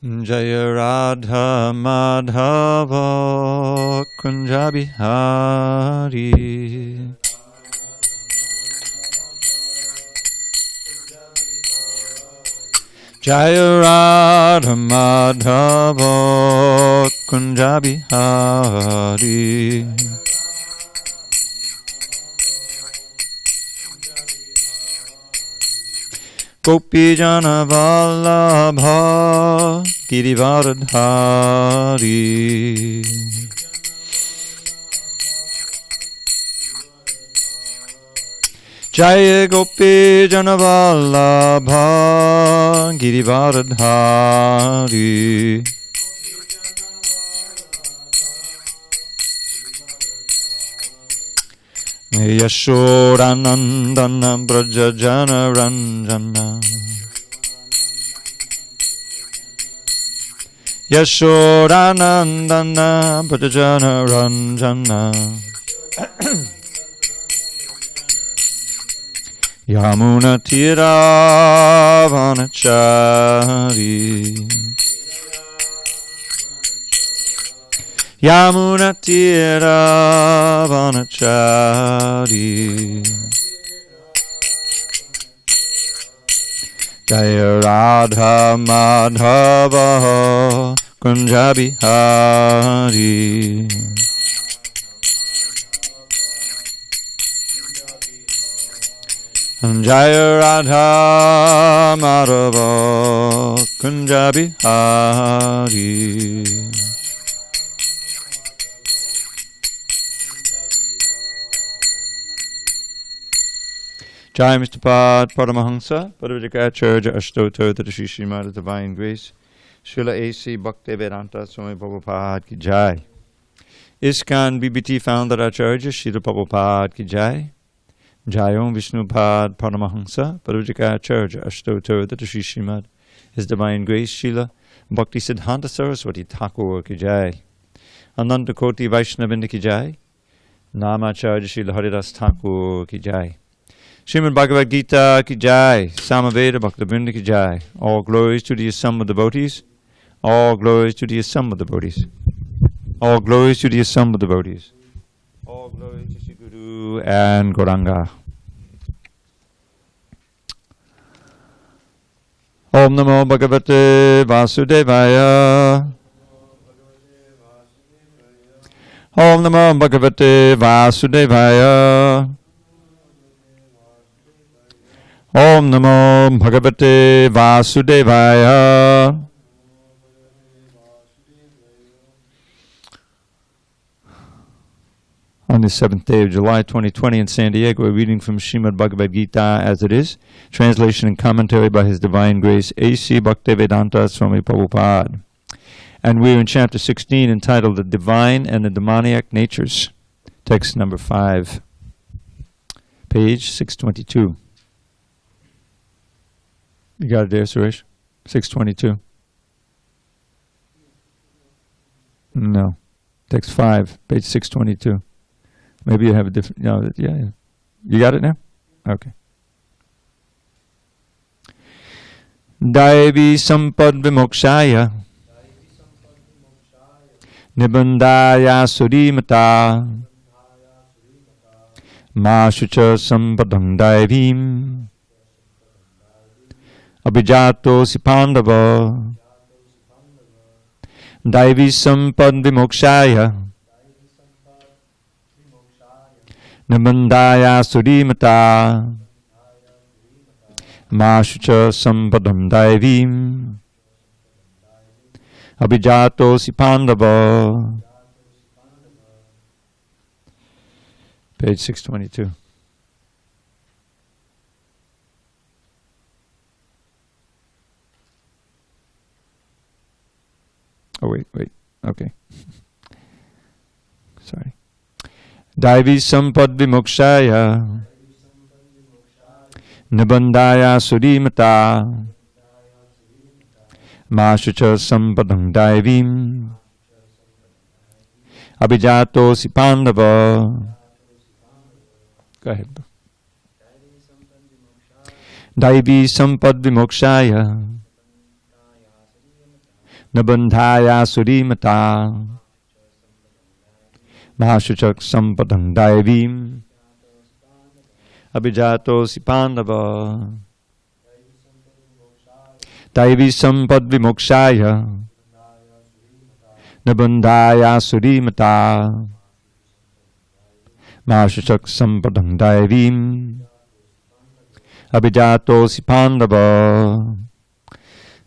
Jaya Radha Madhava Kunja Bihari. Jaya Radha Madhava Kunja Bihari. Gopi Jana Vallabha Girivardhari. Jaya Gopi Jana Vallabha Girivardhari. Yashodanandana Braja Jana Ranjana. Yashodanandana Braja Jana Ranjana. Yamuna Tira Vanachari. Yamuna Tira Vanachari. Jaya Radha Madhava Kunja Bihari. Jaya Radha Madhava Kunja Bihari. Jai Mr. Pad Paramahansa, Parvajikacharya Ashtoto to the Shishimada Divine Grace, Srila A.C. Bhaktivedanta Swami Prabhupada ki Jai. ISKCON BBT founder Acharya Srila Prabhupada ki Jai. Jai Om Vishnupad Paramahansa, Parvajikacharya Ashtoto to the Shishimada, His Divine Grace Srila Bhakti Siddhanta Saraswati Thakur ki Jai. Ananta Koti Vaishnavinda ki Jai. Namacharya Srila Haridas Thakur ki Jai. Srimad Bhagavad Gita ki Jai, Samaveda Bhaktivinoda ki Jai. All glories to the Assam devotees. All glories to the Assam devotees. All glories to the Assam devotees. All glories to Sri Guru and Gauranga. Om Namo Bhagavate Vasudevaya. Om Namo Bhagavate Vasudevaya. Om Namo Bhagavate Vasudevaya. On the 7th day of July 2020 in SanDiego, a reading from Srimad Bhagavad Gita as it is, translation and commentary by His Divine Grace A.C. Bhaktivedanta Swami Prabhupada. And we are in chapter 16 entitled The Divine and the Demoniac Natures, text number 5, page 622. You got it there, Suresh? 622. No. Text 5, page 622. Maybe you have a different... No, yeah. You got it now? Okay. Daivi sampad vimokshaya nibandaya surimata ma shucha sampadam daivim Abhijato si Pandava Daivi Sampad Vimokshaya Nabandaya Surimata Mashucha Sampadam Daivim Abhijato si Pandava. Page 622. Oh, wait. Okay. Sorry. Daivi Sampad Vimokshaya Nibandaya Surimata Mashucha Sampadam Daivim Abhijato si Pandava. Go ahead. Daivi Sampad Vimokshaya Nabandhaya surimata mahashuchak sampadang daivim abhijato sipandava daivi sampad vimokshaya nabandhaya surimata mahashuchak sampadang daivim abhijato sipandava.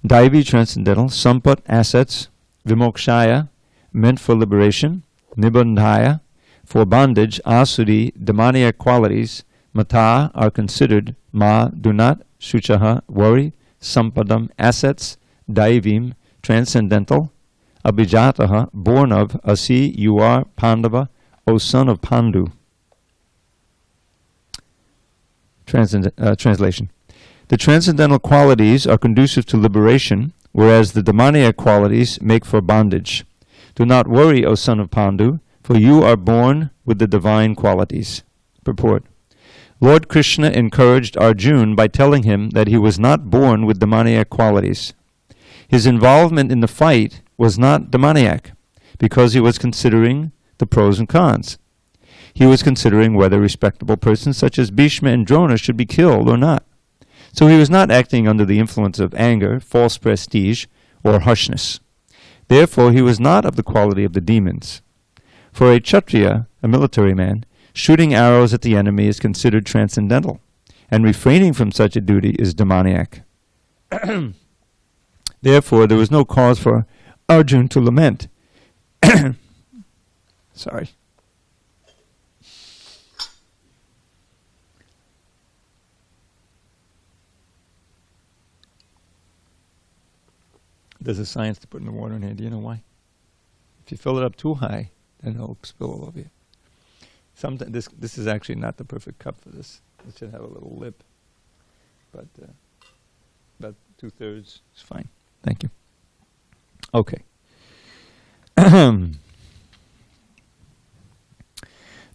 Daivi, transcendental, sampat, assets, vimokshaya, meant for liberation, nibandhaya, for bondage, asuri, demoniac qualities, mata, are considered, ma, do not, shuchaha, worry, sampadam, assets, daivim, transcendental, abhijataha, born of, asi, you are, Pandava, O son of Pandu. Translation. The transcendental qualities are conducive to liberation, whereas the demoniac qualities make for bondage. Do not worry, O son of Pandu, for you are born with the divine qualities. Purport. Lord Krishna encouraged Arjuna by telling him that he was not born with demoniac qualities. His involvement in the fight was not demoniac, because he was considering the pros and cons. He was considering whether respectable persons such as Bhishma and Drona should be killed or not. So he was not acting under the influence of anger, false prestige, or harshness. Therefore, he was not of the quality of the demons. For a Kshatriya, a military man, shooting arrows at the enemy is considered transcendental, and refraining from such a duty is demoniac. Therefore, there was no cause for Arjuna to lament. Sorry. There's a science to putting the water in here. Do you know why? If you fill it up too high, then it'll spill all over you. Sometimes this is actually not the perfect cup for this. It should have a little lip. But about 2/3 is fine. Thank you. Okay.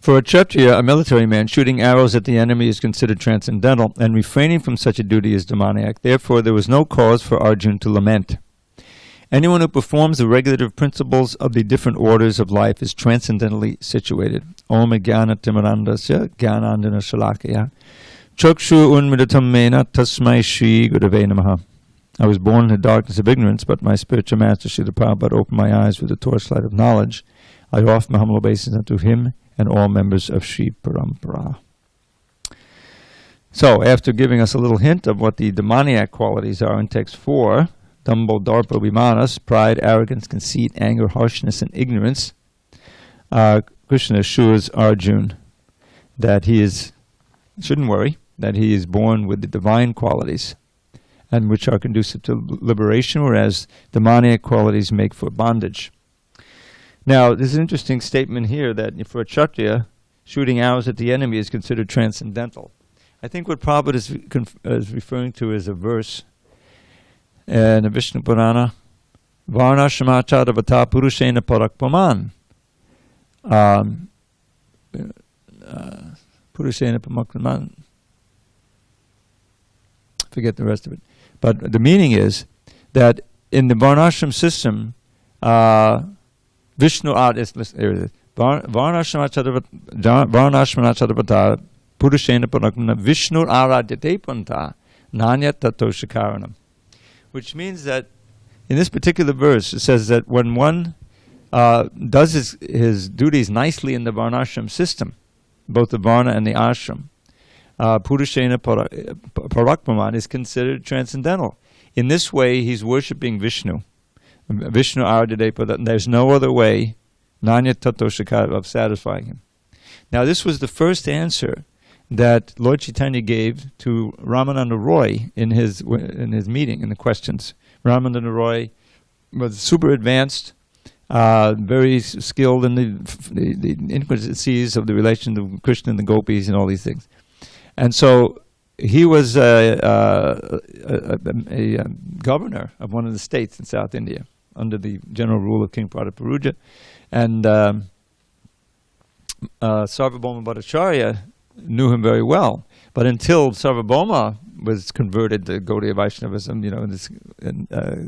For a Kshatriya, a military man, shooting arrows at the enemy is considered transcendental, and refraining from such a duty is demoniac. Therefore, there was no cause for Arjuna to lament. Anyone who performs the regulative principles of the different orders of life is transcendentally situated. Om Jnana Timirandasya Jnanandana Shalakaya Chakshu Unmidatam Mena Tasmai Shri Gurave Namaha. I was born in the darkness of ignorance, but my spiritual master Srila Prabhupada opened my eyes with the torchlight of knowledge. I offer my humble obeisance unto him and all members of Sri Parampara. So, after giving us a little hint of what the demoniac qualities are in text 4, Dambo, Darpa, Vimanas, pride, arrogance, conceit, anger, harshness, and ignorance, Krishna assures Arjuna that he shouldn't worry, that he is born with the divine qualities, and which are conducive to liberation, whereas demoniac qualities make for bondage. Now, there's an interesting statement here that for a Kshatriya, shooting arrows at the enemy is considered transcendental. I think what Prabhupada is referring to is a verse in the Vishnu Purana, Varnashramacha Vata Purushena Parakpaman. Purushena Parakpaman. Forget the rest of it. But the meaning is that in the Varnashram system, Vishnu Varnashramachadavata Purushena Parakmana Vishnu Aradyate Panta Nanya Tattoshakaranam. Which means that in this particular verse it says that when one does his duties nicely in the Varnashram system, both the Varna and the Ashram, Purushena Parakmaman is considered transcendental. In this way he's worshipping Vishnu. Vishnu Aradyate, there's no other way, Nanya Tattoshakara, of satisfying him. Now this was the first answer that Lord Chaitanya gave to Ramananda Roy in his meeting, in the questions. Ramananda Roy was super advanced, very skilled in the intricacies of the relation of Krishna and the gopis and all these things. And so he was a governor of one of the states in South India, under the general rule of King Prataparuja. And Sarvabhauma Bhattacharya knew him very well. But until Sarvabhauma was converted to Gaudiya Vaishnavism, in this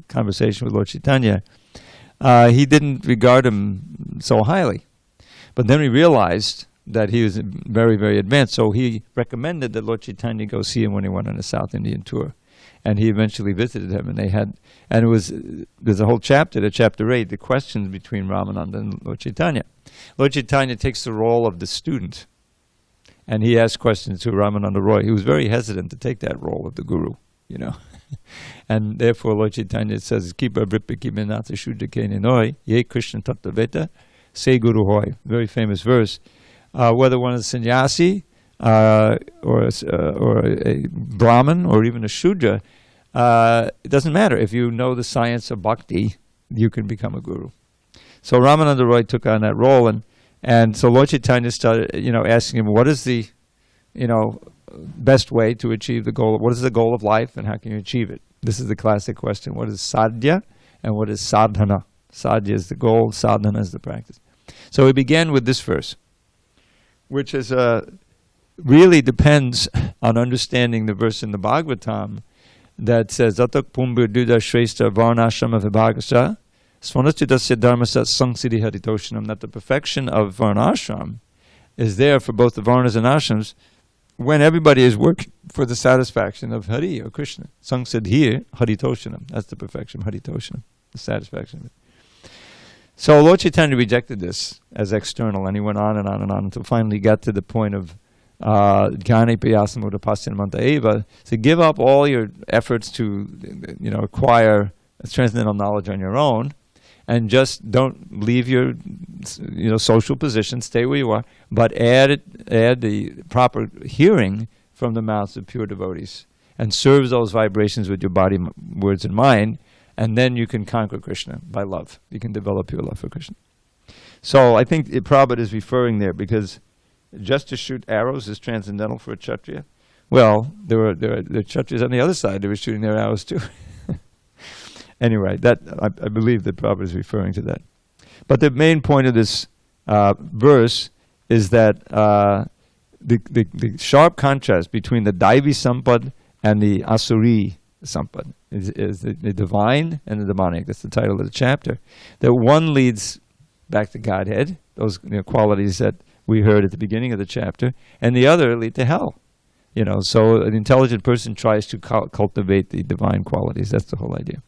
conversation with Lord Chaitanya, he didn't regard him so highly. But then he realized that he was very, very advanced, so he recommended that Lord Chaitanya go see him when he went on a South Indian tour. And he eventually visited him, and there's a whole chapter, chapter 8, the questions between Ramananda and Lord Chaitanya. Lord Chaitanya takes the role of the student, and he asks questions to Ramananda Roy. He was very hesitant to take that role of the guru, And therefore Lord Chaitanya says, Kipa Vripa Kiminata Shudra Keninoi, Ye Krishna Tattaveta, Se Guru Hoy. Very famous verse. Whether one is a sannyasi, or a Brahmin, or even a Shudra, it doesn't matter. If you know the science of bhakti, you can become a guru. So Ramananda Roy took on that role, and so Lord Chaitanya started, asking him, what is the, best way to achieve the goal? What is the goal of life, and how can you achieve it? This is the classic question. What is sadhya, and what is sadhana? Sadhya is the goal, sadhana is the practice. So we began with this verse, which is really depends on understanding the verse in the Bhagavatam that says, Atak pumbir duda shrestha varnashrama vibhagasa svanachidasya dharmasat sangsiddhi haritoshanam, that the perfection of varnashram is there for both the varnas and ashrams when everybody is working for the satisfaction of Hari or Krishna. Sangsiddhi haritoshanam, that's the perfection, haritoshanam, the satisfaction of it. So Lord Chaitanya rejected this as external, and he went on and on and on until finally he got to the point of Jnane Payasam Udapasyanamanta Eva. So give up all your efforts to acquire transcendental knowledge on your own, and just don't leave your social position, stay where you are, but add the proper hearing from the mouths of pure devotees, and serve those vibrations with your body, words, and mind. And then you can conquer Krishna by love. You can develop your love for Krishna. So I think Prabhupada is referring there, because just to shoot arrows is transcendental for a Kshatriya. Well, there are Kshatriyas on the other side. They were shooting their arrows too. Anyway, I believe that Prabhupada is referring to that. But the main point of this verse is that the sharp contrast between the Daivi Sampad and the Asuri Sampad is the divine and the demonic. That's the title of the chapter. That one leads back to Godhead, those qualities that we heard at the beginning of the chapter, and the other lead to hell. So an intelligent person tries to cultivate the divine qualities. That's the whole idea.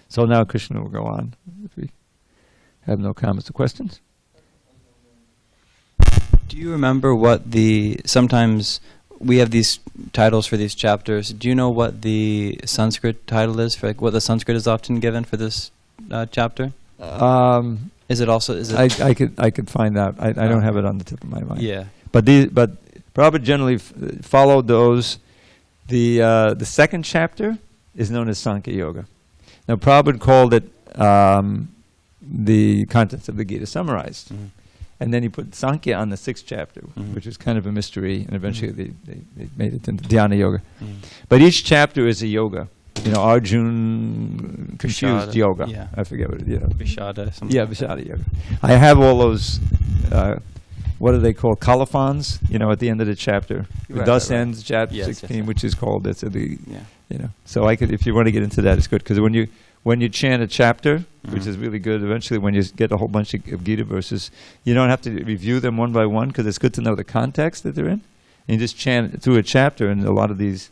So now Krishna will go on. If we have no comments or questions. Do you remember sometimes we have these titles for these chapters. Do you know what the Sanskrit title is, for what the Sanskrit is often given for this chapter? Is it also? I could find out. I don't have it on the tip of my mind. Yeah. But Prabhupada generally followed those. The second chapter is known as Sankhya Yoga. Now Prabhupada called it the contents of the Gita summarized. Mm-hmm. And then he put Sankhya on the 6th chapter, mm-hmm. which is kind of a mystery, and eventually they made it into Dhyana Yoga. Mm-hmm. But each chapter is a yoga. Arjun confused Vishada. Yoga. Yeah. I forget what it is. Vishada. Yeah, Vishada Yoga. I have all those, what do they call, colophons, at the end of the chapter. Right, thus right. ends chapter 16, yes. which is called, So I could, if you want to get into that, it's good. Because when you chant a chapter, mm-hmm. which is really good, eventually when you get a whole bunch of Gita verses, you don't have to review them one by one, because it's good to know the context that they're in. And you just chant through a chapter, and a lot of these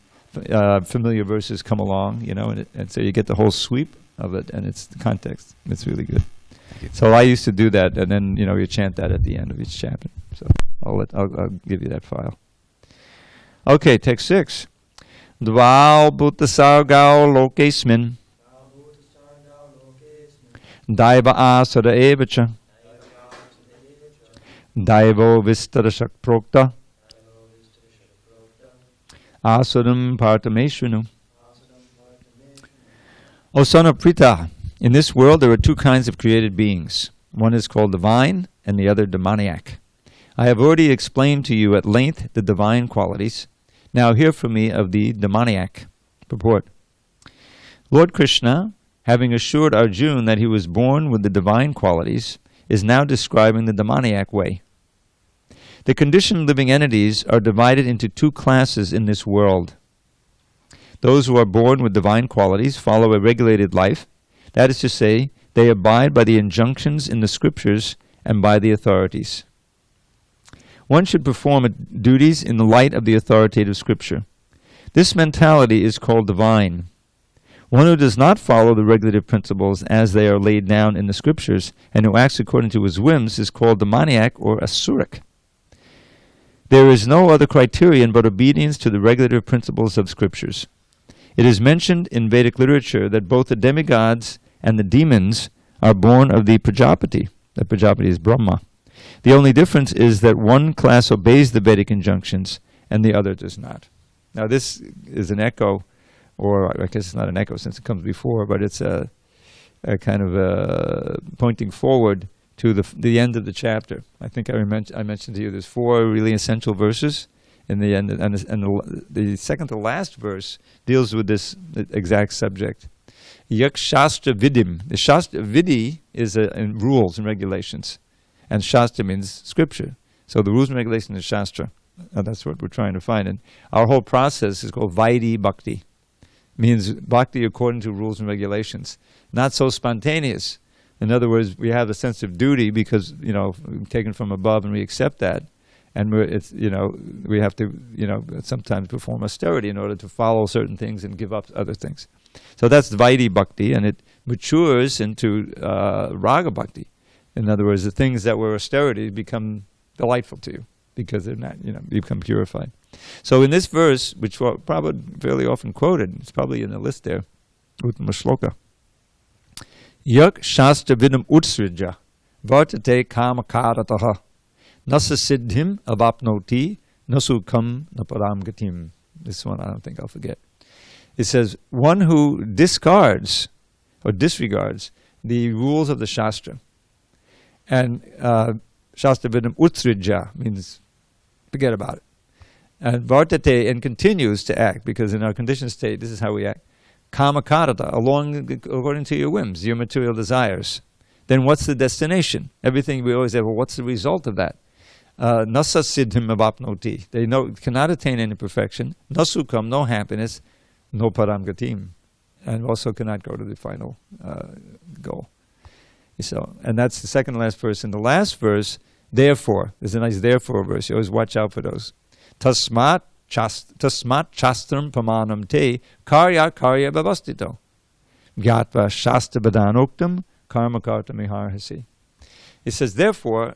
familiar verses come along, and so you get the whole sweep of it, and it's the context. It's really good. So I used to do that, and then you chant that at the end of each chapter. So I'll give you that file. Okay, text 6. Dval bhuta sargao lokesmin Daiva asara evacha Daivo vistarashak prokta Asuram partameshunu. O son of Pritha, in this world there are two kinds of created beings. One is called divine and the other demoniac. I have already explained to you at length the divine qualities. Now hear from me of the demoniac. Purport. Lord Krishna, having assured Arjuna that he was born with the divine qualities, is now describing the demoniac way. The conditioned living entities are divided into two classes in this world. Those who are born with divine qualities follow a regulated life. That is to say, they abide by the injunctions in the scriptures and by the authorities. One should perform duties in the light of the authoritative scripture. This mentality is called divine. One who does not follow the regulative principles as they are laid down in the scriptures and who acts according to his whims is called demoniac or asuric. There is no other criterion but obedience to the regulative principles of scriptures. It is mentioned in Vedic literature that both the demigods and the demons are born of the Prajapati. The Prajapati is Brahma. The only difference is that one class obeys the Vedic injunctions and the other does not. Now this is an echo, or I guess it's not an echo since it comes before, but it's a kind of pointing forward to the end of the chapter. I think I mentioned to you there's 4 really essential verses in the end, and the second to last verse deals with this exact subject. Yak Shastra Vidim. The Shastra Vidi is in rules and regulations, and Shastra means scripture. So the rules and regulations is Shastra. That's what we're trying to find. And our whole process is called Vaidhi Bhakti. Means bhakti according to rules and regulations. Not so spontaneous. In other words, we have a sense of duty because, taken from above and we accept that. And we have to, sometimes perform austerity in order to follow certain things and give up other things. So that's Vaidhi Bhakti, and it matures into Raga Bhakti. In other words, the things that were austerity become delightful to you because they're not, you become purified. So in this verse, which was probably fairly often quoted, it's probably in the list there, Uttama Shloka. Yak Shastra Vidam Utsrija Vartate Kama Karataha Nasa Siddhim Avapnoti Nasukam Naparam Gatim. This one I don't think I'll forget. It says, one who discards or disregards the rules of the Shastra. And Shastra Vidam Utsrija means forget about it. And Vartate, and continues to act, because in our conditioned state, this is how we act. Kama karata, according to your whims, your material desires. Then what's the destination? Everything we always say, well, what's the result of that? Nasa siddhim avapnoti. They cannot attain any perfection. Nasukam, no happiness. No param gatim. And also cannot go to the final goal. So, and that's the second to last verse. In the last verse, therefore, there's a nice therefore verse. You always watch out for those. Tasmat chastram pamanam te karya bhavastito. Gyatva shastra badanoktam karma karta miharhasi. It says, therefore,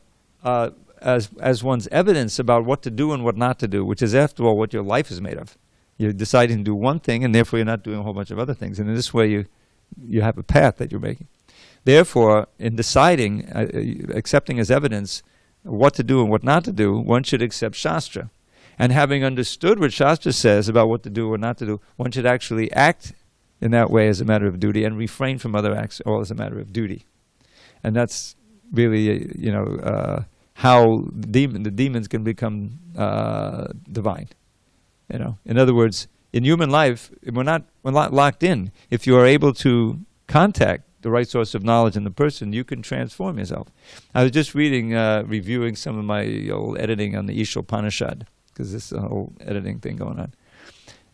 as one's evidence about what to do and what not to do, which is after all what your life is made of. You're deciding to do one thing, and therefore you're not doing a whole bunch of other things. And in this way, you have a path that you're making. Therefore, in deciding, accepting as evidence what to do and what not to do, one should accept Shastra. And having understood what Shastra says about what to do or not to do, one should actually act in that way as a matter of duty and refrain from other acts all as a matter of duty. And that's really, how the demons can become divine. In other words, in human life, we're not locked in. If you are able to contact the right source of knowledge in the person, you can transform yourself. I was just reviewing some of my old editing on the Ishopanishad, because there's a whole editing thing going on.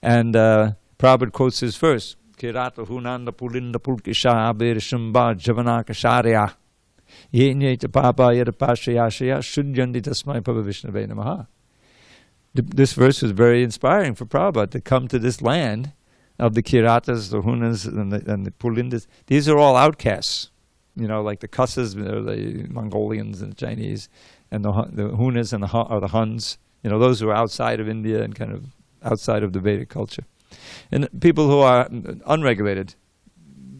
And Prabhupada quotes his verse, Kirata hunanda pulinda pulkisha abir shumba javanaka sharya yenye papa yadapashayashaya shudyandi tasmai pava vishnave namaha. This verse was very inspiring for Prabhupada to come to this land of the Kiratas, the Hunas, and the Pulindas. These are all outcasts, like the Kusas, the Mongolians and the Chinese, and the Hunas and the Huns. Those who are outside of India and kind of outside of the Vedic culture. And people who are unregulated,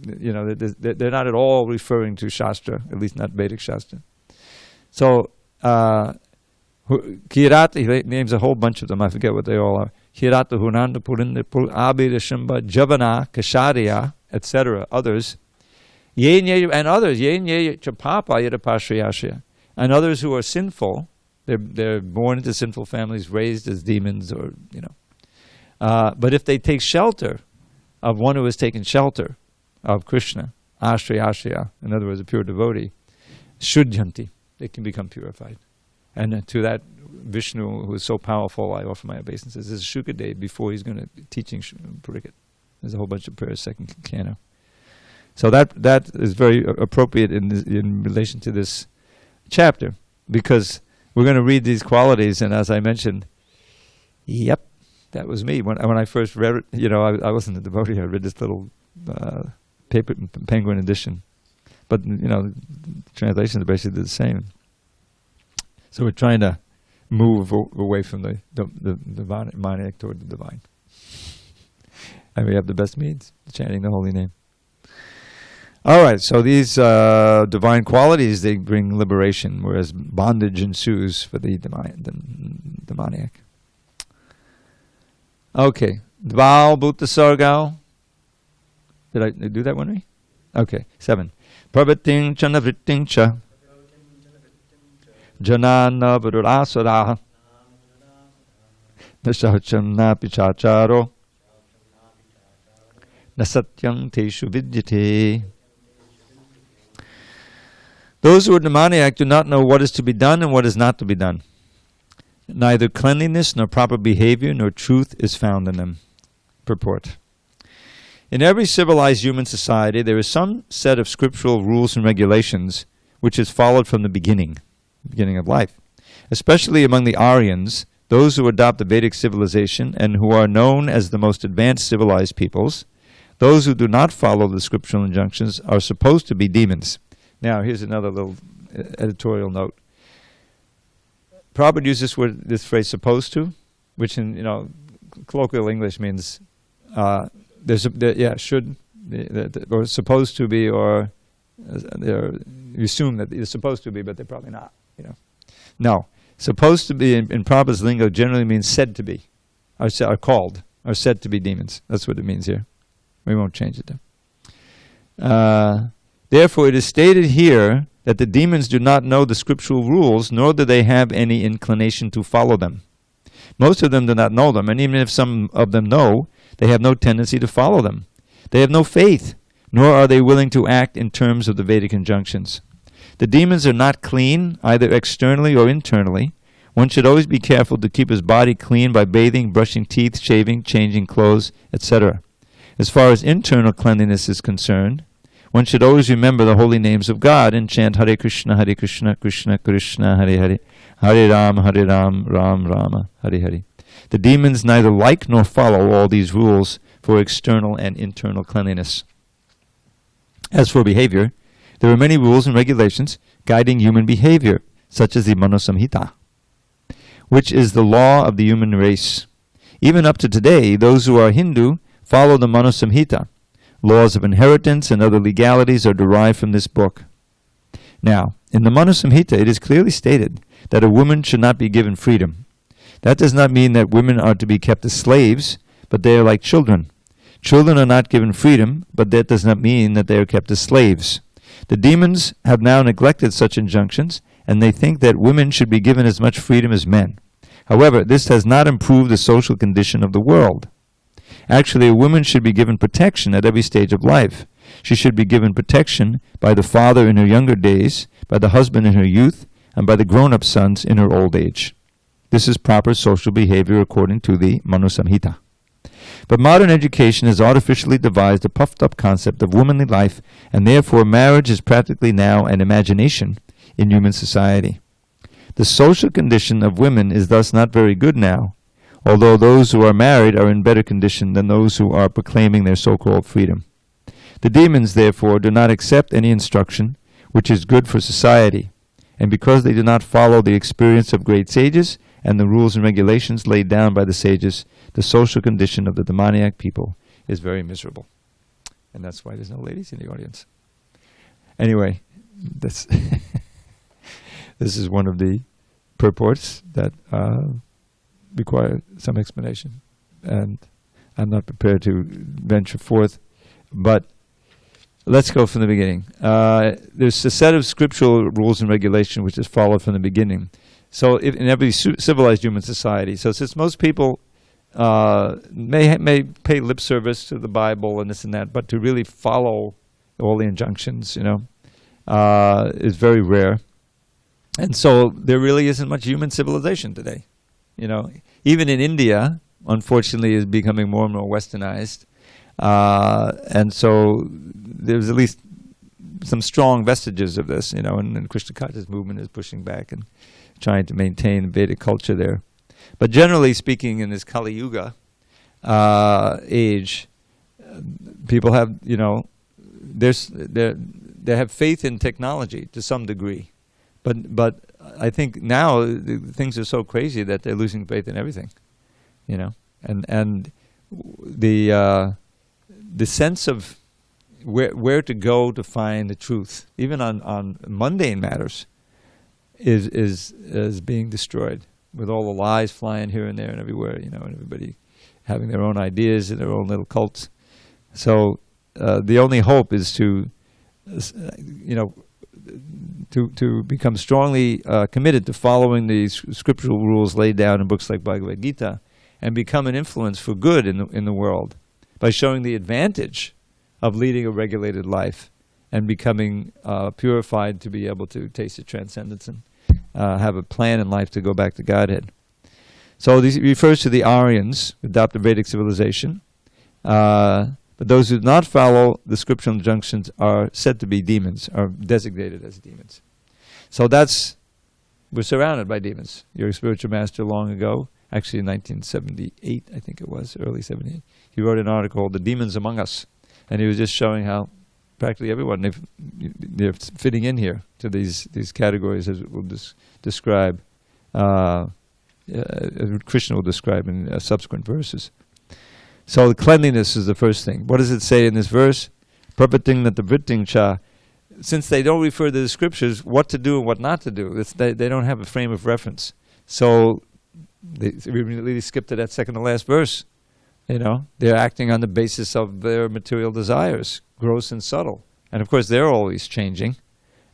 they're not at all referring to Shastra, at least not Vedic Shastra. So, Kirata, he names a whole bunch of them, I forget what they all are. Kirata, Hunanda, Pulinda, Abhira, Shimba, Javana, Kasharya, etc., others. And others, Yenye Chapapa Yadapashriyashya. And others who are sinful, they're born into sinful families, raised as demons, or, but if they take shelter of one who has taken shelter of Krishna, Ashriyashya, in other words, a pure devotee, Shuddhanti, they can become purified. And to that Vishnu, who is so powerful, I offer my obeisances. This is Shukadev before he's going to teaching Pariksit. There's a whole bunch of prayers, second canto. So that is very appropriate in relation to this chapter, because we're going to read these qualities, and as I mentioned, yep, that was me. When I first read it, I wasn't a devotee. I read this little paper penguin edition. But, the translations are basically the same. So we're trying to move away from the demoniac toward the divine. And we have the best means, chanting the holy name. All right, so these divine qualities, they bring liberation, whereas bondage ensues for the demoniac. Okay, Dval Bhuta Sargao. Did I do that one right? Okay, 7. Prabhating chanavritting cha janana varurasara nasahacham napichacharo nasatyam teshu vidyate. Those who are demoniac do not know what is to be done and what is not to be done. Neither cleanliness nor proper behavior nor truth is found in them. Purport. In every civilized human society, there is some set of scriptural rules and regulations which is followed from the beginning of life. Especially among the Aryans, those who adopt the Vedic civilization and who are known as the most advanced civilized peoples, those who do not follow the scriptural injunctions are supposed to be demons. Now, here's another little editorial note. Prabhupada uses this phrase "supposed to," which in colloquial English means should or supposed to be, or you assume that it's supposed to be, but they're probably not. No, supposed to be in Prabhupada's lingo generally means said to be, are said to be demons. That's what it means here. We won't change it though. Therefore, it is stated here that the demons do not know the scriptural rules, nor do they have any inclination to follow them. Most of them do not know them, and even if some of them know, they have no tendency to follow them. They have no faith, nor are they willing to act in terms of the Vedic injunctions. The demons are not clean, either externally or internally. One should always be careful to keep his body clean by bathing, brushing teeth, shaving, changing clothes, etc. As far as internal cleanliness is concerned, one should always remember the holy names of God and chant Harekrishna, Krishna Krishna, Hare Hare, Hare Ram, Ram Rama, Hare Hare. The demons neither like nor follow all these rules for external and internal cleanliness. As for behavior, there are many rules and regulations guiding human behavior, such as the Manosamhita, which is the law of the human race. Even up to today, those who are Hindu follow the Manosamhita. Laws of inheritance and other legalities are derived from this book. Now, in the Manosamhita, it is clearly stated that a woman should not be given freedom. That does not mean that women are to be kept as slaves, but they are like children. Children are not given freedom, but that does not mean that they are kept as slaves. The demons have now neglected such injunctions, and they think that women should be given as much freedom as men. However, this has not improved the social condition of the world. Actually, a woman should be given protection at every stage of life. She should be given protection by the father in her younger days, by the husband in her youth, and by the grown-up sons in her old age. This is proper social behavior according to the Manosamhita. But modern education has artificially devised a puffed-up concept of womanly life, and therefore marriage is practically now an imagination in human society. The social condition of women is thus not very good now, although those who are married are in better condition than those who are proclaiming their so-called freedom. The demons, therefore, do not accept any instruction which is good for society, and because they do not follow the experience of great sages and the rules and regulations laid down by the sages, the social condition of the demoniac people is very miserable. And that's why there's no ladies in the audience. Anyway, this is one of the purports that require some explanation, and I'm not prepared to venture forth, but let's go from the beginning. There's a set of scriptural rules and regulation which is followed from the beginning. So in every civilized human society, so since most people may pay lip service to the Bible and this and that, but to really follow all the injunctions, is very rare. And so there really isn't much human civilization today. Even in India, unfortunately, is becoming more and more westernized. And so there's at least some strong vestiges of this, and Krishna conscious movement is pushing back and trying to maintain Vedic culture there. But generally speaking, in this Kali Yuga age, people have, they have faith in technology to some degree, but I think now things are so crazy that they're losing faith in everything, and the sense of where to go to find the truth, even on mundane matters, is being destroyed with all the lies flying here and there and everywhere, and everybody having their own ideas and their own little cults. So the only hope is to become strongly committed to following the scriptural rules laid down in books like Bhagavad Gita, and become an influence for good in the world by showing the advantage of leading a regulated life and becoming purified to be able to taste the transcendence and have a plan in life to go back to Godhead. So this refers to the Aryans, who adopted Vedic civilization. But those who do not follow the scriptural injunctions are said to be demons, are designated as demons. So we're surrounded by demons. Your spiritual master long ago, actually in 1978, I think it was, early 78, he wrote an article called "The Demons Among Us." And he was just showing how practically everyone, they're fitting in here to these categories, as we'll describe, Krishna will describe in subsequent verses. So the cleanliness is the first thing. What does it say in this verse? Prapating nata vritting cha. Since they don't refer to the scriptures, what to do and what not to do, they don't have a frame of reference. So they immediately skip to that second to last verse. They're acting on the basis of their material desires, gross and subtle. And of course, they're always changing.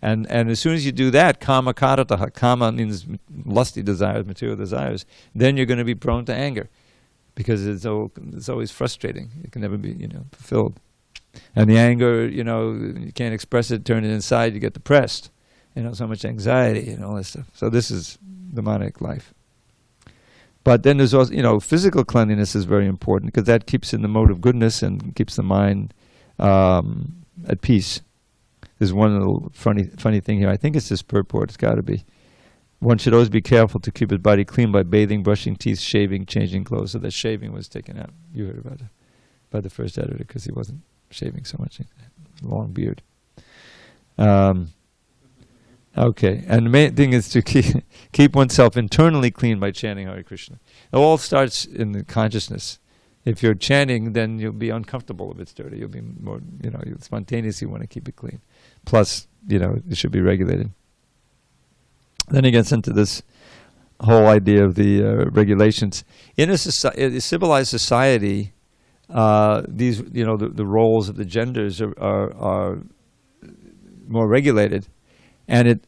And as soon as you do that, kama karataha, kama means lusty desires, material desires, then you're going to be prone to anger, because it's always frustrating. It can never be, fulfilled. And the anger, you can't express it, turn it inside, you get depressed. So much anxiety and all that stuff. So this is demonic life. But then there's also, physical cleanliness is very important, because that keeps in the mode of goodness and keeps the mind at peace. There's one little funny thing here. I think it's this purport. It's got to be. One should always be careful to keep his body clean by bathing, brushing teeth, shaving, changing clothes. So that shaving was taken out. You heard about it by the first editor, because he wasn't shaving so much. Long beard. Okay, and the main thing is to keep oneself internally clean by chanting Hare Krishna. It all starts in the consciousness. If you're chanting, then you'll be uncomfortable if it's dirty. You'll be more, you spontaneously want to keep it clean. Plus, it should be regulated. Then he gets into this whole idea of the regulations. In a civilized society, these, the roles of the genders are more regulated. And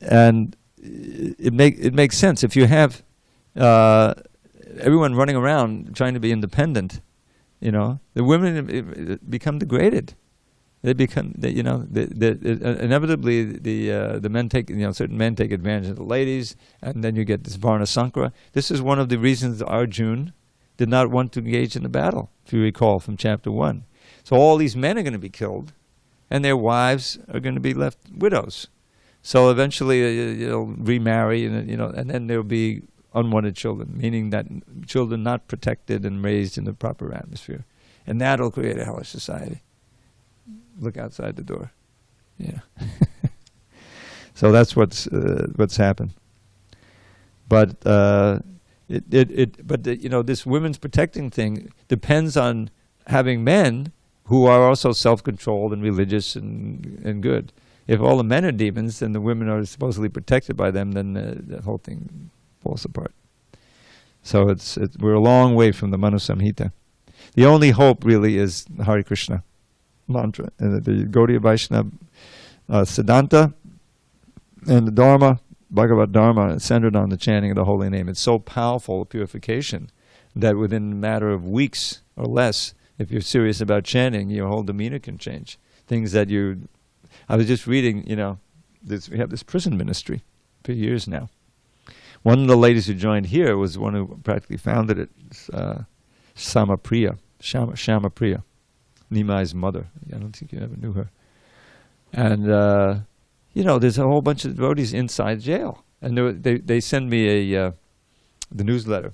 it makes sense. If you have everyone running around trying to be independent, the women become degraded. They become, inevitably the men take, certain men take advantage of the ladies, and then you get this Varna Sankara. This is one of the reasons Arjuna did not want to engage in the battle, if you recall from chapter 1. So all these men are going to be killed, and their wives are going to be left widows. So eventually, you'll remarry, and then there'll be unwanted children, meaning that children not protected and raised in the proper atmosphere, and that'll create a hellish society. Look outside the door. Yeah. So that's what's happened. But this women's protecting thing depends on having men who are also self-controlled and religious and good. If all the men are demons and the women are supposedly protected by them, then the whole thing falls apart. So we're a long way from the Manu Samhita. The only hope really is the Hare Krishna mantra, and the Gaudiya Vaishnava Siddhanta and the Dharma, Bhagavad Dharma, centered on the chanting of the holy name. It's so powerful a purification that within a matter of weeks or less, if you're serious about chanting, your whole demeanor can change. Things that I was just reading, we have this prison ministry for years now. One of the ladies who joined here was one who practically founded it, Shama Priya. Nimai's mother. I don't think you ever knew her. And, there's a whole bunch of devotees inside jail. And they send me the newsletter,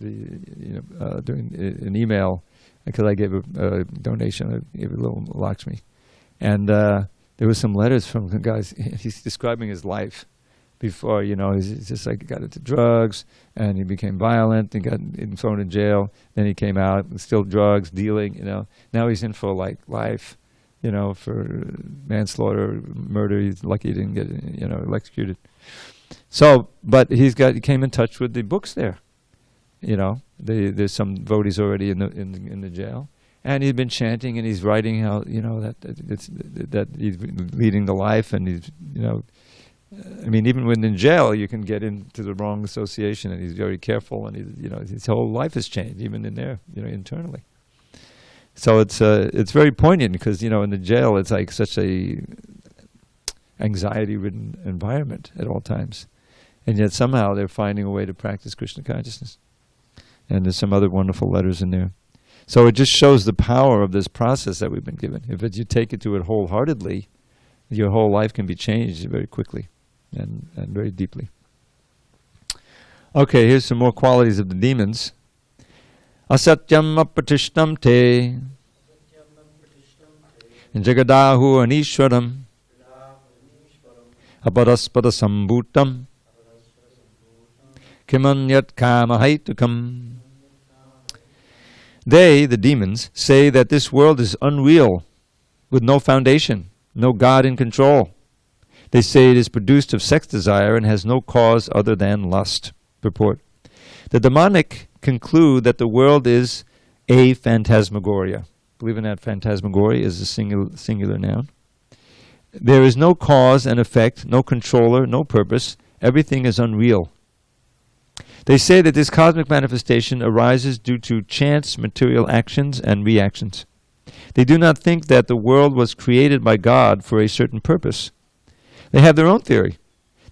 during an email, because I gave a donation, I gave a little Lakshmi. And there was some letters from the guys. He's describing his life before, he's just like got into drugs, and he became violent, and got thrown in jail. Then he came out, still drugs, dealing, Now he's in for like life, for manslaughter, murder. He's lucky he didn't get, electrocuted. So, but he came in touch with the books there. There's some devotees already in the jail. And he'd been chanting, and he's writing how, that he's leading the life, and he's, even when in jail, you can get into the wrong association, and he's very careful, and his whole life has changed, even in there, internally. So it's very poignant, because, in the jail, it's like such a anxiety-ridden environment at all times. And yet somehow they're finding a way to practice Krishna consciousness. And there's some other wonderful letters in there. So it just shows the power of this process that we've been given. If you take it to it wholeheartedly, your whole life can be changed very quickly and very deeply. Okay, here's some more qualities of the demons. Asatyam apratishtam te jagadahu anishwaram aparaspada sambhutam kimanyat kamahaitukam. They, the demons, say that this world is unreal, with no foundation, no God in control. They say it is produced of sex desire and has no cause other than lust. Purport. The demonic conclude that the world is a phantasmagoria. Believe in that phantasmagoria is a singular noun. There is no cause and effect, no controller, no purpose. Everything is unreal. They say that this cosmic manifestation arises due to chance material actions and reactions. They do not think that the world was created by God for a certain purpose. They have their own theory,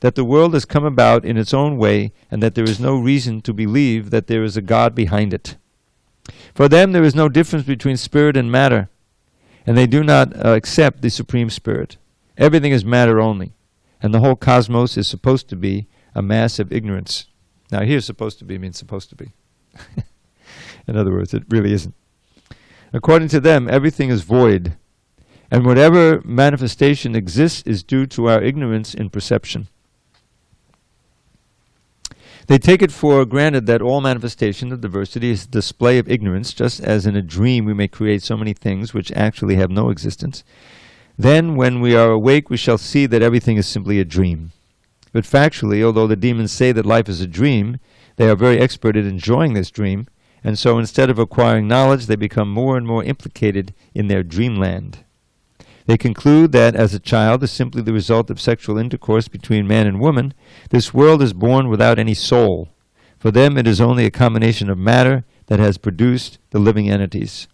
that the world has come about in its own way, and that there is no reason to believe that there is a God behind it. For them, there is no difference between spirit and matter, and they do not accept the Supreme Spirit. Everything is matter only, and the whole cosmos is supposed to be a mass of ignorance. Now here, supposed to be means supposed to be. In other words, it really isn't. According to them, everything is void, and whatever manifestation exists is due to our ignorance in perception. They take it for granted that all manifestation of diversity is a display of ignorance, just as in a dream we may create so many things which actually have no existence. Then, when we are awake, we shall see that everything is simply a dream. But factually, although the demons say that life is a dream, they are very expert at enjoying this dream, and so instead of acquiring knowledge, they become more and more implicated in their dreamland. They conclude that as a child is simply the result of sexual intercourse between man and woman, this world is born without any soul. For them, it is only a combination of matter that has produced the living entities,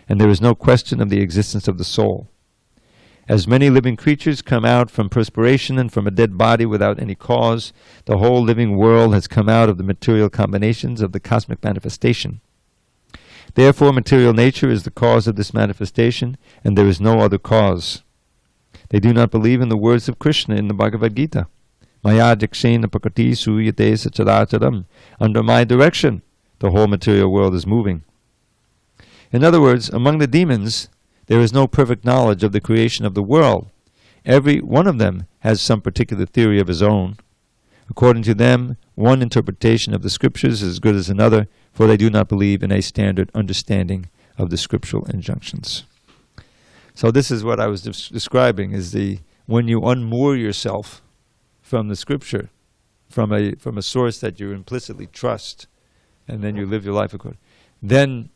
and there is no question of the existence of the soul. As many living creatures come out from perspiration and from a dead body without any cause, the whole living world has come out of the material combinations of the cosmic manifestation. Therefore, material nature is the cause of this manifestation, and there is no other cause. They do not believe in the words of Krishna in the Bhagavad Gita. Maya jakshena prakati suyate sacharacharam. Under my direction, the whole material world is moving. In other words, among the demons, there is no perfect knowledge of the creation of the world. Every one of them has some particular theory of his own. According to them, one interpretation of the scriptures is as good as another, for they do not believe in a standard understanding of the scriptural injunctions. So this is what I was describing, is when you unmoor yourself from the scripture, from a source that you implicitly trust, and then you live your life according, then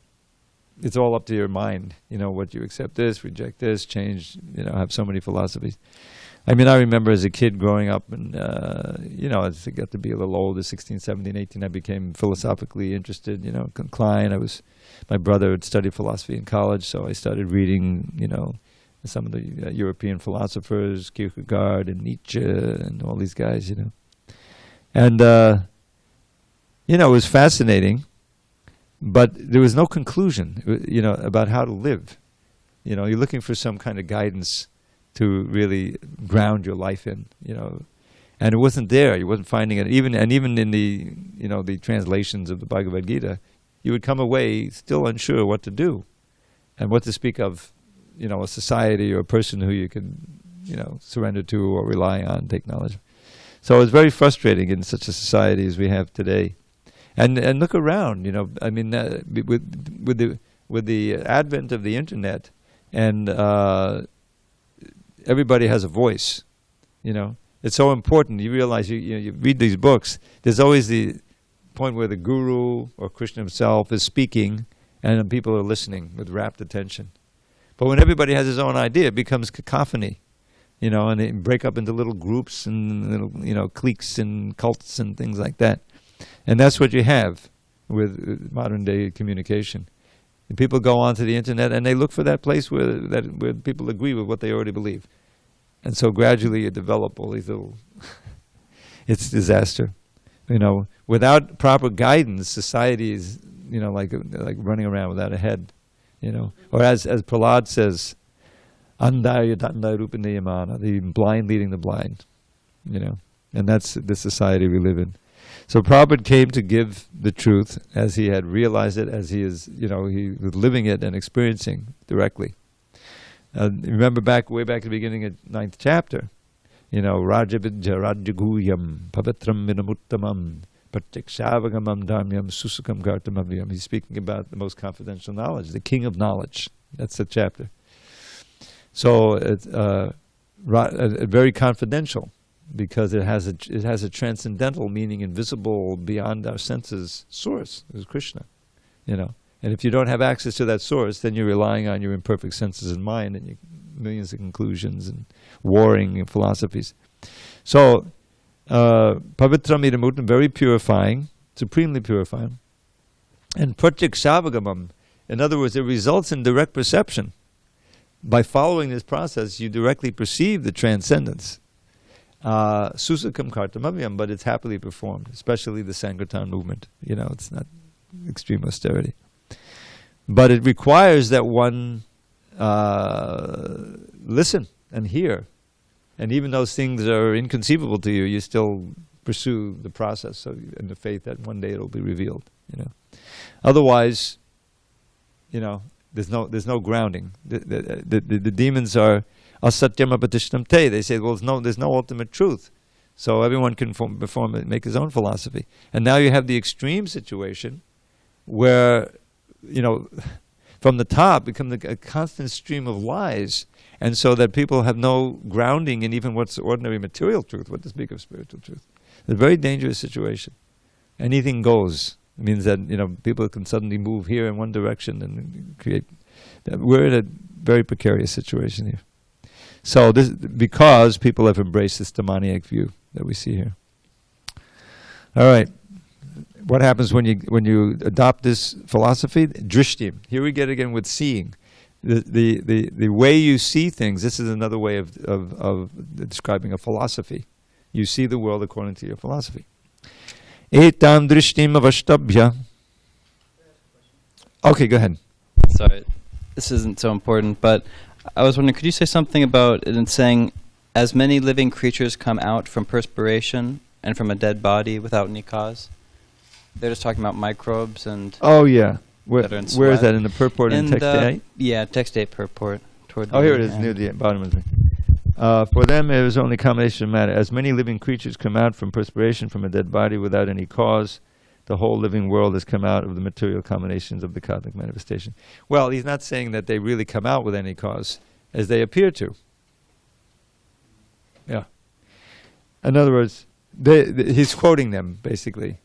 it's all up to your mind, what you accept this, reject this, change, have so many philosophies. I remember as a kid growing up, and, as I got to be a little older, 16, 17, 18, I became philosophically interested, inclined. My brother had studied philosophy in college, so I started reading, some of the European philosophers, Kierkegaard and Nietzsche and all these guys, And, it was fascinating. But there was no conclusion, about how to live. You're looking for some kind of guidance to really ground your life in, And it wasn't there. You wasn't finding it. Even in the, the translations of the Bhagavad Gita, you would come away still unsure what to do and what to speak of, a society or a person who you can, surrender to or rely on, take knowledge. So it's very frustrating in such a society as we have today. And look around, with the advent of the internet, and everybody has a voice, It's so important. You realize you read these books. There's always the point where the guru or Krishna himself is speaking, and then people are listening with rapt attention. But when everybody has his own idea, it becomes cacophony, and they break up into little groups and little, cliques and cults and things like that. And that's what you have with modern day communication. And people go onto the internet and they look for that place where people agree with what they already believe. And so gradually you develop all these little, it's disaster. Without proper guidance, society is, like running around without a head, Or as Prahlad says, andaya dandaya rupinayamana, the blind leading the blind, And that's the society we live in. So Prabhupada came to give the truth as he had realized it, as he is, he was living it and experiencing directly. Remember way back at the beginning of 9th chapter, Rajabidja Rajaguyam Pavitram Vinamuttamam Pratyakshavagamam Dhamyam Susukam Gartamavyam. He's speaking about the most confidential knowledge, the king of knowledge. That's the chapter. So it's very confidential, because it has a transcendental meaning, invisible, beyond our senses source, is Krishna, And if you don't have access to that source, then you're relying on your imperfect senses and mind and your millions of conclusions and warring philosophies. So, pavitram idamutam, very purifying, supremely purifying. And pratyakshavagamam, in other words, it results in direct perception. By following this process, you directly perceive the transcendence. Susukam kartamavyam, but it's happily performed, especially the Sankirtan movement. It's not extreme austerity. But it requires that one listen and hear. And even those things are inconceivable to you, you still pursue the process in the faith that one day it'll be revealed. Otherwise, there's no grounding. The demons are asatyam apatishtam te. They say, well, there's no ultimate truth. So everyone can make his own philosophy. And now you have the extreme situation where, from the top become a constant stream of lies. And so that people have no grounding in even what's ordinary material truth, what to speak of spiritual truth. It's a very dangerous situation. Anything goes. It means that, people can suddenly move here in one direction and create. We're in a very precarious situation here. So this, because people have embraced this demoniac view that we see here. All right. What happens when you adopt this philosophy? Drishtim. Here we get again with seeing. The way you see things, this is another way of describing a philosophy. You see the world according to your philosophy. Etam drishtim avashtabhya. Okay, go ahead. Sorry, this isn't so important, but I was wondering, could you say something about it in saying, as many living creatures come out from perspiration and from a dead body without any cause? They're just talking about microbes and... Oh, yeah. Where is that? In the purport in text 8? Yeah, text 8 purport. Here it is, near the bottom of it. For them, it was only combination of matter. As many living creatures come out from perspiration from a dead body without any cause, the whole living world has come out of the material combinations of the cosmic manifestation. Well, he's not saying that they really come out with any cause, as they appear to. Yeah. In other words, he's quoting them, basically.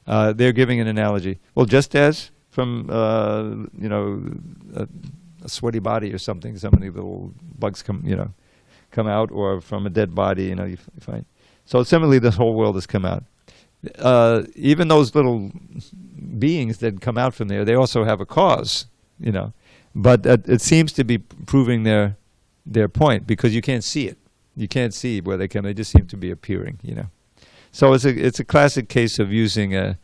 They're giving an analogy. Well, just as from, a sweaty body or something, so many little bugs come out, or from a dead body, you find. So similarly, this whole world has come out. Even those little beings that come out from there, they also have a cause, But it seems to be proving their point, because you can't see it. You can't see where they come. They just seem to be appearing, So it's a classic case of using a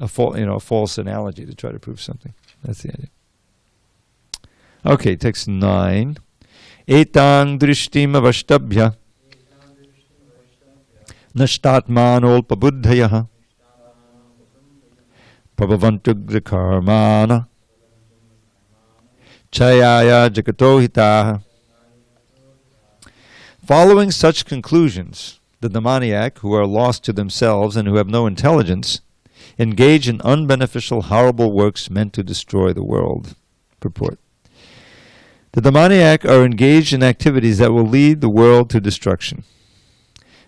false analogy to try to prove something. That's the idea. Okay, text 9. Etang drishtim avashtabhya nashtatmanolpabuddhayaha prabhavantugrakarmana chayaya jagatohitaha. Following such conclusions, the demoniac, who are lost to themselves and who have no intelligence, engage in unbeneficial, horrible works meant to destroy the world. Purport. The demoniac are engaged in activities that will lead the world to destruction.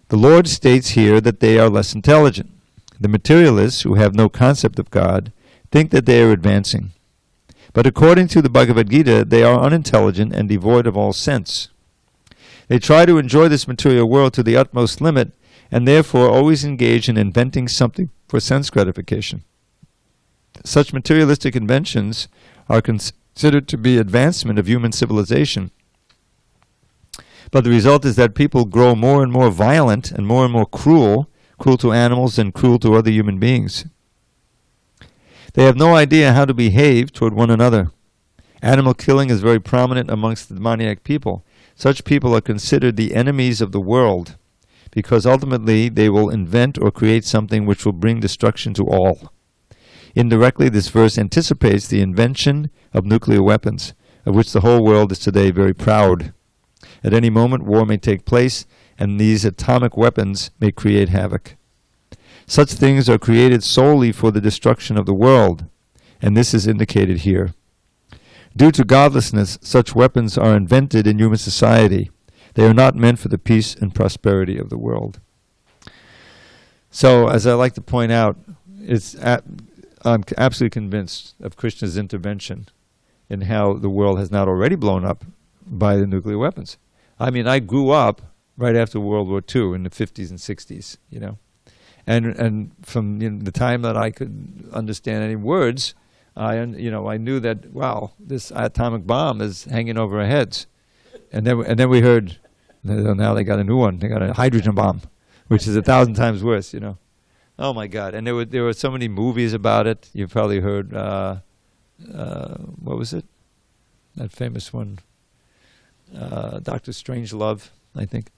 The Lord states here that they are less intelligent. The materialists, who have no concept of God, think that they are advancing. But according to the Bhagavad Gita, they are unintelligent and devoid of all sense. They try to enjoy this material world to the utmost limit, and therefore always engage in inventing something for sense gratification. Such materialistic inventions are considered to be advancement of human civilization. But the result is that people grow more and more violent and more cruel to animals and cruel to other human beings. They have no idea how to behave toward one another. Animal killing is very prominent amongst the demoniac people. Such people are considered the enemies of the world, because ultimately they will invent or create something which will bring destruction to all. Indirectly, this verse anticipates the invention of nuclear weapons, of which the whole world is today very proud. At any moment, war may take place, and these atomic weapons may create havoc. Such things are created solely for the destruction of the world, and this is indicated here. Due to godlessness, such weapons are invented in human society. They are not meant for the peace and prosperity of the world. So, as I like to point out, I'm absolutely convinced of Krishna's intervention in how the world has not already blown up by the nuclear weapons. I mean, I grew up right after World War II in the 50s and 60s, you know. And from the time that I could understand any words, I knew that, wow, this atomic bomb is hanging over our heads. And then we heard, now they got a new one. They got a hydrogen bomb, which is 1,000 times worse, you know. Oh my God! And there were so many movies about it. You've probably heard, what was it? That famous one, Dr. Strangelove, I think,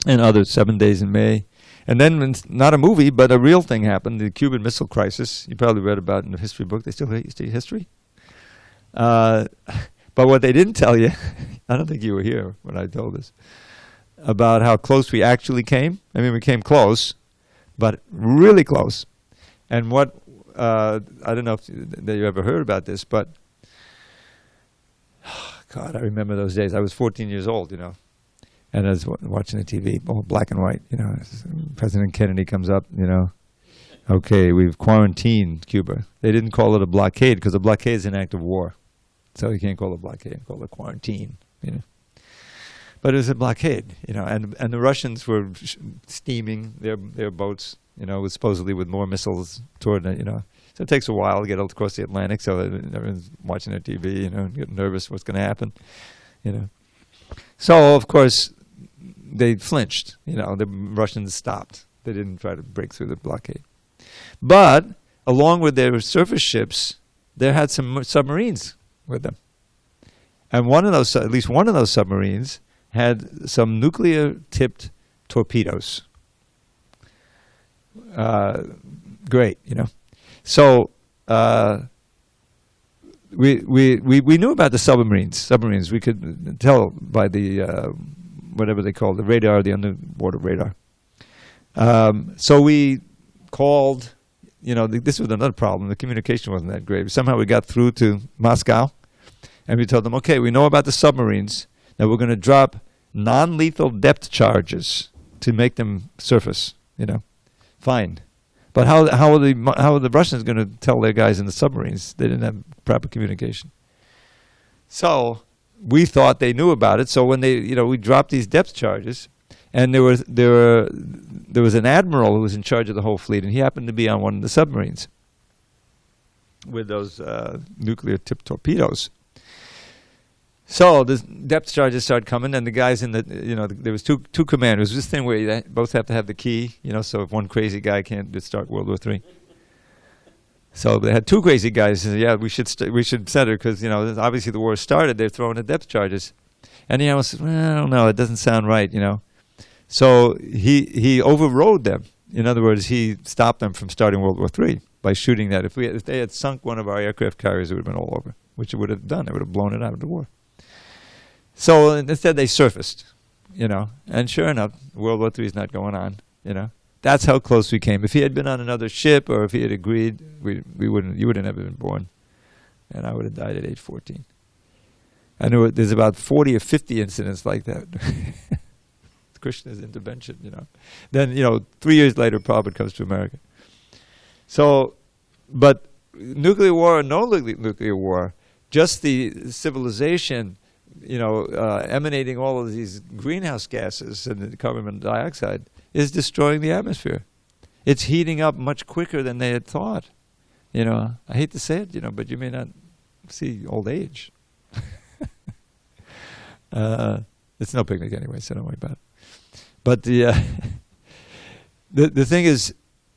and others. 7 Days in May. And then, not a movie, but a real thing happened, the Cuban Missile Crisis. You probably read about it in the history book. They still study history? But what they didn't tell you, I don't think you were here when I told this, about how close we actually came. I mean, we came close, but really close. And what, I don't know if you ever heard about this, but, God, I remember those days. I was 14 years old, you know. And I was watching the TV, all black and white, you know. President Kennedy comes up, you know. Okay, we've quarantined Cuba. They didn't call it a blockade, because a blockade is an act of war. So you can't call it a blockade, call it a quarantine, you know. But it was a blockade, you know, and the Russians were steaming their boats, you know, supposedly with more missiles toward it, you know. So it takes a while to get across the Atlantic, so everyone's watching their TV, you know, getting nervous what's going to happen, you know. So, of course, they flinched, you know, the Russians stopped. They didn't try to break through the blockade. But, along with their surface ships, they had some submarines with them. And at least one of those submarines had some nuclear-tipped torpedoes. Great, you know. So, we knew about the submarines. We could tell by the, whatever they call the radar, the underwater radar. So we called, you know, this was another problem. The communication wasn't that great. Somehow we got through to Moscow, and we told them, okay, we know about the submarines. Now we're going to drop non-lethal depth charges to make them surface, you know. Fine. But how are the Russians going to tell their guys in the submarines? They didn't have proper communication. So we thought they knew about it. So when we dropped these depth charges, and there was an admiral who was in charge of the whole fleet, and he happened to be on one of the submarines with those nuclear-tipped torpedoes. So the depth charges started coming, and the guys in the, you know, there was two commanders. This thing where you both have to have the key, you know, so if one crazy guy can't start World War III. So they had two crazy guys. And yeah, we should send her because obviously the war started. They're throwing the depth charges, and said, well, I don't know. It doesn't sound right. So he overrode them. In other words, he stopped them from starting World War III by shooting that. If they had sunk one of our aircraft carriers, it would have been all over, which it would have done. It would have blown it out of the war. So instead they surfaced, and sure enough, World War III is not going on, That's how close we came. If he had been on another ship or if he had agreed, you would have never been born. And I would have died at age 14. I know there's about 40 or 50 incidents like that. Krishna's intervention, Then, 3 years later, Prabhupada comes to America. So, but nuclear war or no nuclear war, just the civilization, emanating all of these greenhouse gases and the carbon dioxide is destroying the atmosphere. It's heating up much quicker than they had thought. I hate to say it, but you may not see old age. It's no picnic anyway, so don't worry about it. But the thing is,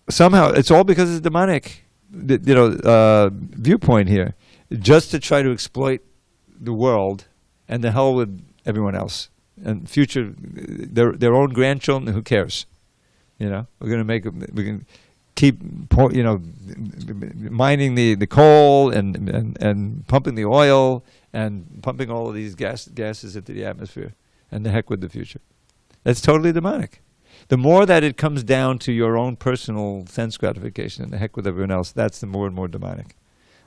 somehow it's all because of the demonic, viewpoint here, just to try to exploit the world and the hell with everyone else and future their own grandchildren. Who cares? We're going to we can keep mining the coal and pumping the oil and pumping all of these gases into the atmosphere, and the heck with the future. That's totally demonic. The more that it comes down to your own personal sense gratification and the heck with everyone else, that's the more and more demonic.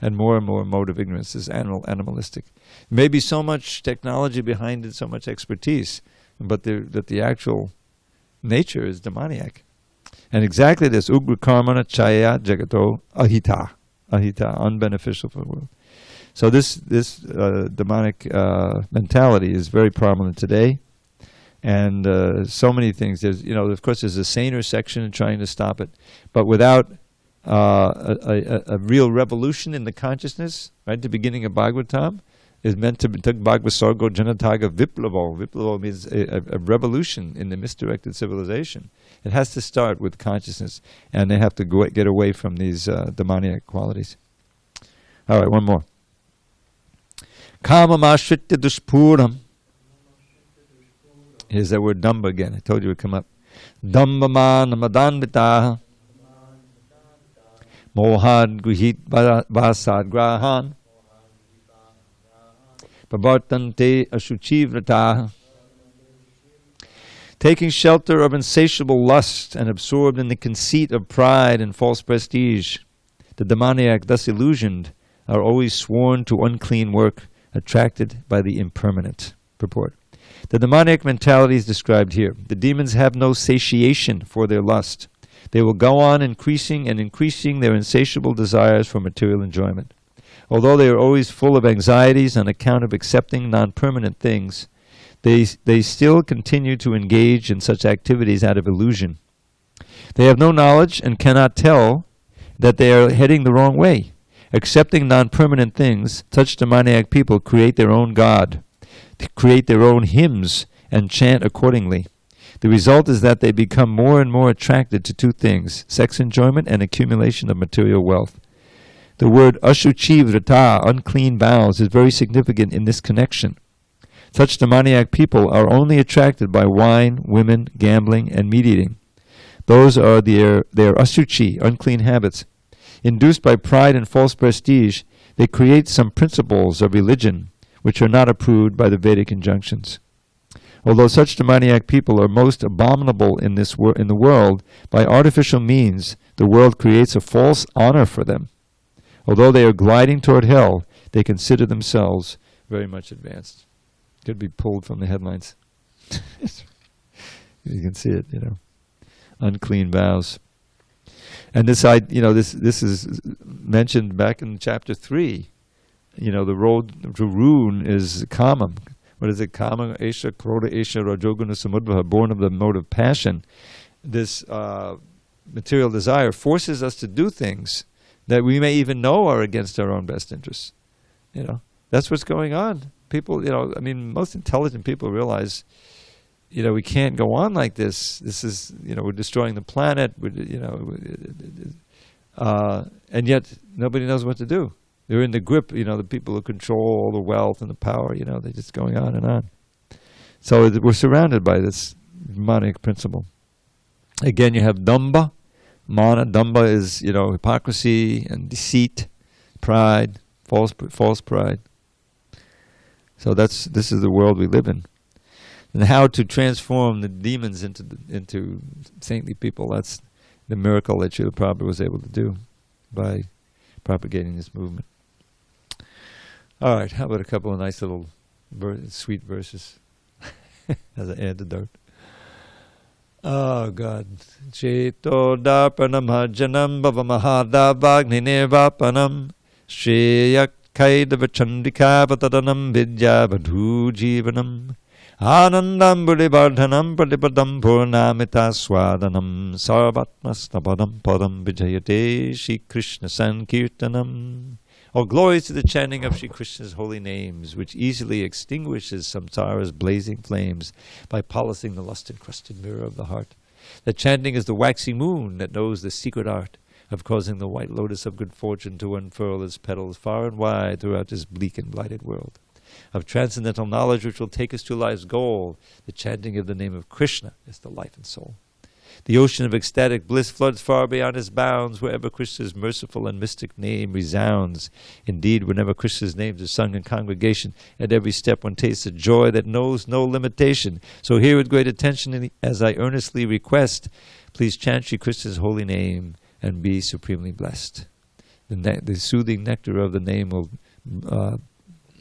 And more mode of ignorance is animalistic. Maybe so much technology behind it, so much expertise, but the actual nature is demoniac. And exactly this, ugra karmana chaya jagato ahita, unbeneficial for the world. So this demonic mentality is very prominent today. And so many things. There's, of course, there's a saner section in trying to stop it, but without a real revolution in the consciousness, right? The beginning of Bhagavatam is meant to be Bhagavasargo Janataga Viplavo. Viplavo means a revolution in the misdirected civilization. It has to start with consciousness, and they have to get away from these demoniac qualities. All right, one more. Kamamashritya dushpuram. Here's that word damba again. I told you it would come up. Dambama namadanditaha. Mohad guhit vasad grahan. Pavartante ashuchivrataha. Taking shelter of insatiable lust and absorbed in the conceit of pride and false prestige, the demoniac, thus illusioned, are always sworn to unclean work, attracted by the impermanent. Purport. The demoniac mentality is described here. The demons have no satiation for their lust. They will go on increasing and increasing their insatiable desires for material enjoyment. Although they are always full of anxieties on account of accepting non-permanent things, they still continue to engage in such activities out of illusion. They have no knowledge and cannot tell that they are heading the wrong way. Accepting non-permanent things, such demoniac people create their own God, create their own hymns, and chant accordingly. The result is that they become more and more attracted to two things, sex enjoyment and accumulation of material wealth. The word ashuchi vrata, unclean vows, is very significant in this connection. Such demoniac people are only attracted by wine, women, gambling, and meat eating. Those are their asuchi, unclean habits. Induced by pride and false prestige, they create some principles of religion which are not approved by the Vedic injunctions. Although such demoniac people are most abominable in the world, by artificial means the world creates a false honor for them. Although they are gliding toward hell, they consider themselves very much advanced. Could be pulled from the headlines. You can see it, unclean vows. And this is mentioned back in chapter 3. The road to ruin is kama. What is it? Kama, esha, krodha, esha, rajoguna, samudvaha, born of the mode of passion. This material desire forces us to do things that we may even know are against our own best interests. That's what's going on. People, most intelligent people realize, we can't go on like this. This is, we're destroying the planet. And yet nobody knows what to do. They're in the grip, the people who control all the wealth and the power, they're just going on and on. So we're surrounded by this demonic principle. Again, you have damba, mana. Damba is, hypocrisy and deceit, pride, false pride. So this is the world we live in. And how to transform the demons into saintly people, that's the miracle that Srila Prabhupada was able to do by propagating this movement. All right, how about a couple of nice little sweet verses as an antidote? Oh, God. Cheto darpanam hajanam bhavamahadavagni nirvapanam shreyak kaidava chandika patadanam vidya vadhu jivanam Anandam buddhivardhanam pratipadam purnamita swadanam sarvatmasnapadam padam vijayate Shri Krishna Sankirtanam. All glories to the chanting of Shri Krishna's holy names, which easily extinguishes samsara's blazing flames by polishing the lust-encrusted mirror of the heart. The chanting is the waxing moon that knows the secret art of causing the white lotus of good fortune to unfurl its petals far and wide throughout this bleak and blighted world. Of transcendental knowledge which will take us to life's goal, the chanting of the name of Krishna is the life and soul. The ocean of ecstatic bliss floods far beyond its bounds wherever Krishna's merciful and mystic name resounds. Indeed, whenever Krishna's names are sung in congregation, at every step one tastes a joy that knows no limitation. So hear with great attention as I earnestly request, please chant Shri Krishna's holy name and be supremely blessed. The soothing nectar of the name will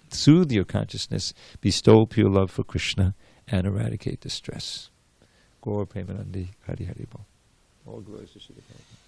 soothe your consciousness, bestow pure love for Krishna, and eradicate distress. Gaur Premanandi Hari Hari Bol. All glories to Srila Prabhupada.